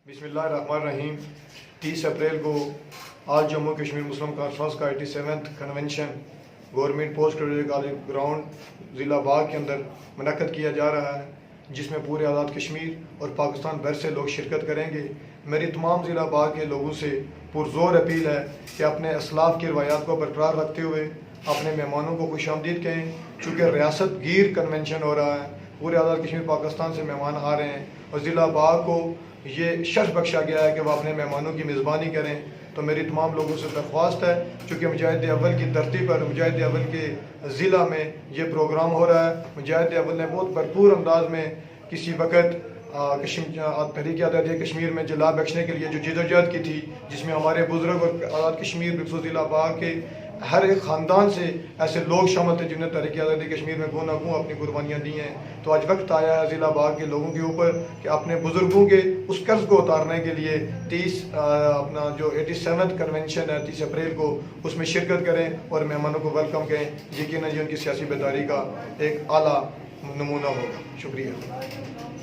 بسم اللہ الرحمن الرحیم 30 اپریل کو آج جموں کشمیر مسلم کانفرنس کا 87واں convention government post graduate college ground ضلع باغ کے اندر منعقد کیا جا رہا ہے، جس میں پورے آزاد کشمیر اور پاکستان بھر سے لوگ شرکت کریں گے۔ میری تمام ضلع باغ کے لوگوں سے پرزور اپیل ہے کہ اپنے اسلاف کی روایات کو برقرار رکھتے ہوئے اپنے مہمانوں کو خوش آمدید کہیں، چونکہ ریاست گیر کنونشن ہو رہا ہے، پورے آزاد کشمیر پاکستان سے مہمان آ رہے ہیں اور ضلع باغ کو یہ شرف بخشا گیا ہے کہ وہ اپنے مہمانوں کی میزبانی کریں۔ تو میری تمام لوگوں سے درخواست ہے، چونکہ مجاہد اول کی دھرتی پر، مجاہد اول کے ضلع میں یہ پروگرام ہو رہا ہے۔ مجاہد اول نے بہت بھرپور انداز میں کسی وقت تحریک آزادی کشمیر میں جلا بخشنے کے لیے جو جدوجہد کی تھی، جس میں ہمارے بزرگ اور آزاد کشمیر بخصوص ضلع باغ کے ہر ایک خاندان سے ایسے لوگ شامل تھے جنہوں نے تحریک آزادی کشمیر میں گوں نہ گوں اپنی قربانیاں دی ہیں۔ تو آج وقت آیا ہے ضلع باغ کے لوگوں کے اوپر کہ اپنے بزرگوں کے اس قرض کو اتارنے کے لیے اپنا جو 87واں کنونشن ہے 30 اپریل کو، اس میں شرکت کریں اور مہمانوں کو ویلکم کریں۔ یقیناً یہ ان کی سیاسی بیداری کا ایک اعلیٰ نمونہ ہوگا۔ شکریہ۔